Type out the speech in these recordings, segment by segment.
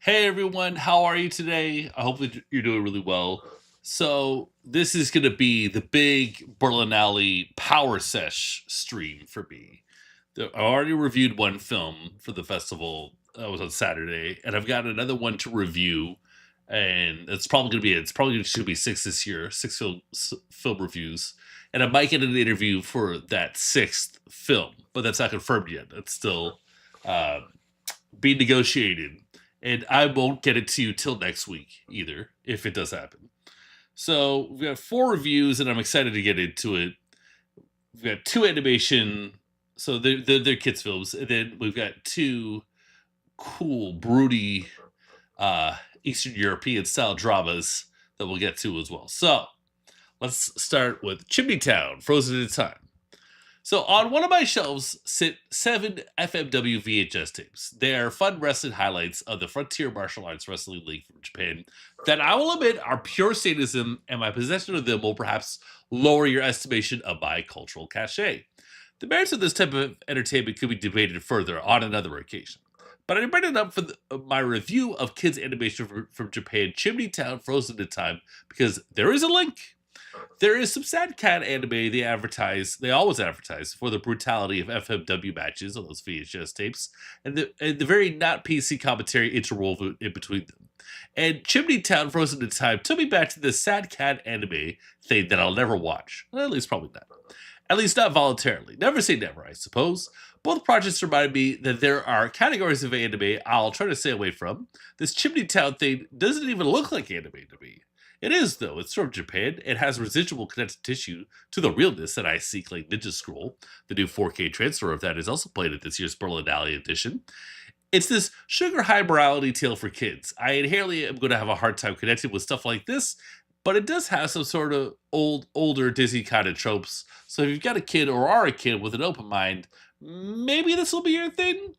Hey everyone, how are you today? I hope that you're doing really well. So, this is going to be the big Berlinale Power Sesh stream for me. I already reviewed one film for the festival. That was on Saturday, and I've got another one to review. And it's probably going to be it's probably going to be six this year, film reviews, and I might get an interview for that sixth film, but that's not confirmed yet. It's still uh, being negotiated, and I won't get it to you till next week either, if it does happen. So we've got four reviews, and I'm excited to get into it. We've got two animation, so they're kids films, and then we've got two cool, broody Eastern European style dramas that we'll get to as well. So let's start with Chimney Town, Frozen in Time. So on one of my shelves sit 7 FMW VHS tapes. They are fun wrestling highlights of the Frontier Martial Arts Wrestling League from Japan that I will admit are pure sadism, and my possession of them will perhaps lower your estimation of my cultural cachet. The merits of this type of entertainment could be debated further on another occasion. But I bring it up for my review of kids' animation from Japan, Chimney Town Frozen in Time, because there is a link. There is some sad cat anime they always advertise for the brutality of FMW matches on those VHS tapes and the very not PC commentary interwoven in between them. And Chimney Town Frozen in Time took me back to this sad cat anime thing that I'll never watch. Well, at least probably not. At least not voluntarily. Never say never, I suppose. Both projects remind me that there are categories of anime I'll try to stay away from. This Chimney Town thing doesn't even look like anime to me. It is, though. It's from Japan. It has residual connective tissue to the realness that I seek, like Ninja Scroll. The new 4K transfer of that is also played at this year's Berlinale edition. It's this sugar high morality tale for kids. I inherently am going to have a hard time connecting with stuff like this, but it does have some sort of older Disney kind of tropes. So if you've got a kid or are a kid with an open mind, maybe this will be your thing.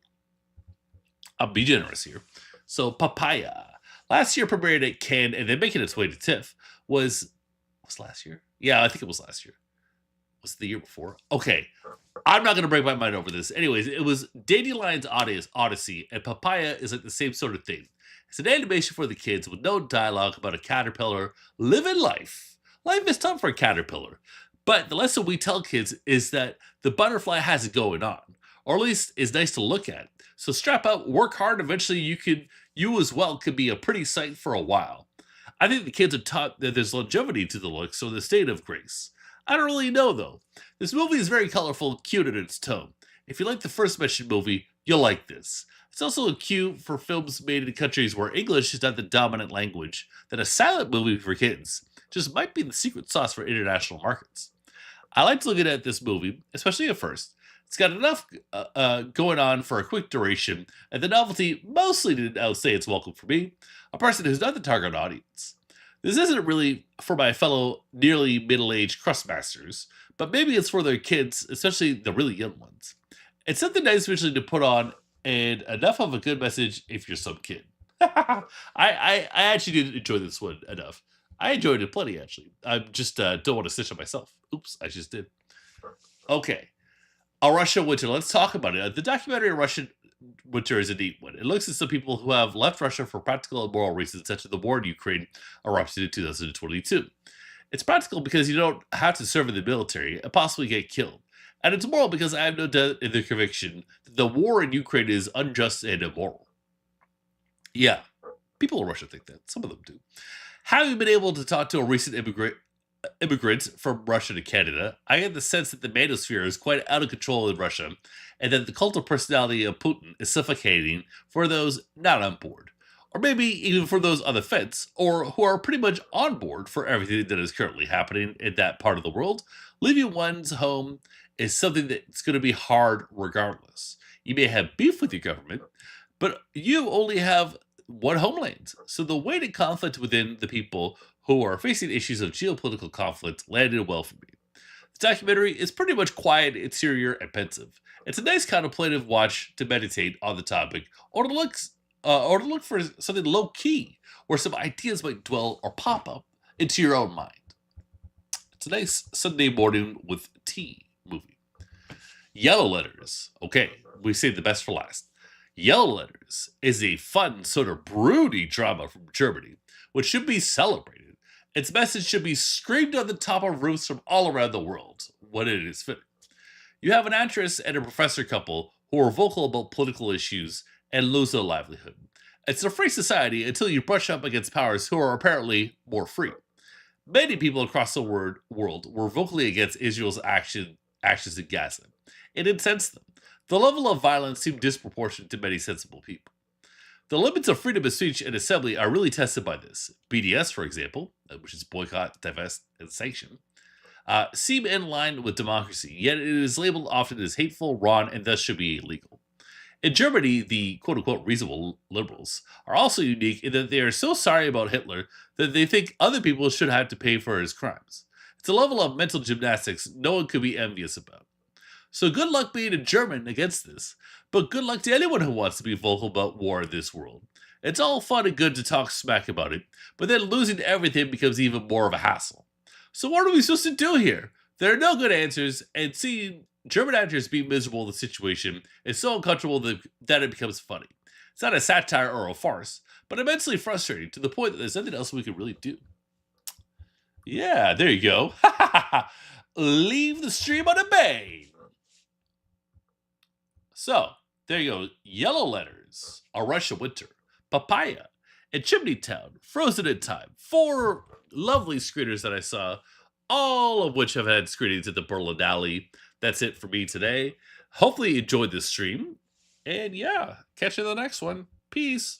I'll be generous here. So Papaya. Last year premiered at Cannes and then making its way to TIFF was last year? Yeah, I think it was last year. Was it the year before? Okay. I'm not gonna break my mind over this. Anyways, it was Dandelion's Odyssey, and Papaya is like the same sort of thing. It's an animation for the kids with no dialogue about a caterpillar living life. Life is tough for a caterpillar. But the lesson we tell kids is that the butterfly has it going on, or at least is nice to look at. So strap out, work hard. Eventually, you as well could be a pretty sight for a while. I think the kids are taught that there's longevity to the look, so the state of grace. I don't really know though. This movie is very colorful and cute in its tone. If you like the first mentioned movie, you'll like this. It's also a cue for films made in countries where English is not the dominant language, that a silent movie for kids just might be the secret sauce for international markets. I liked looking at this movie, especially at first. It's got enough going on for a quick duration, and the novelty mostly didn't outstay its welcome for me, a person who's not the target audience. This isn't really for my fellow nearly middle-aged crustmasters, but maybe it's for their kids, especially the really young ones. It's something nice visually to put on, and enough of a good message if you're some kid. I actually did enjoy this one enough. I enjoyed it plenty, actually. I just don't want to snitch on myself. Oops, I just did. Okay. A Russia Winter. Let's talk about it. The documentary Russian Winter is a neat one. It looks at some people who have left Russia for practical and moral reasons, such as the war in Ukraine erupted in 2022. It's practical because you don't have to serve in the military and possibly get killed. And it's moral because I have no doubt in the conviction that the war in Ukraine is unjust and immoral. Yeah, people in Russia think that. Some of them do. Having been able to talk to a recent immigrants from Russia to Canada, I get the sense that the manosphere is quite out of control in Russia, and that the cult of personality of Putin is suffocating for those not on board. Or maybe even for those on the fence, or who are pretty much on board for everything that is currently happening in that part of the world. Leaving one's home is something that's going to be hard regardless. You may have beef with your government, but you only have one homeland. So the way to conflict within the people who are facing issues of geopolitical conflict landed well for me. The documentary is pretty much quiet, interior, and pensive. It's a nice contemplative watch to meditate on the topic, or to look for something low key, where some ideas might dwell or pop up into your own mind. It's a nice Sunday morning with tea movie. Yellow Letters. Okay, we saved the best for last. Yellow Letters is a fun, sort of broody drama from Germany, which should be celebrated. Its message should be screamed on the top of roofs from all around the world when it is fitting. You have an actress and a professor couple who are vocal about political issues and lose their livelihood. It's a free society until you brush up against powers who are apparently more free. Many people across the world were vocally against Israel's actions in Gaza. It incensed them. The level of violence seemed disproportionate to many sensible people. The limits of freedom of speech and assembly are really tested by this. BDS, for example, which is boycott, divest, and sanction, seem in line with democracy, yet it is labeled often as hateful, wrong, and thus should be illegal. In Germany, the quote unquote reasonable liberals are also unique in that they are so sorry about Hitler that they think other people should have to pay for his crimes. It's a level of mental gymnastics no one could be envious about. So good luck being a German against this, but good luck to anyone who wants to be vocal about war in this world. It's all fun and good to talk smack about it, but then losing everything becomes even more of a hassle. So what are we supposed to do here? There are no good answers, and seeing German actors be miserable in the situation is so uncomfortable that it becomes funny. It's not a satire or a farce, but immensely frustrating to the point that there's nothing else we can really do. Yeah, there you go. Leave the stream on a bang. So, there you go. Yellow Letters, A Rush of Winter, Papaya, and Chimney Town, Frozen in Time. 4 lovely screeners that I saw, all of which have had screenings at the Berlinale. That's it for me today. Hopefully you enjoyed this stream. And yeah, catch you in the next one. Peace.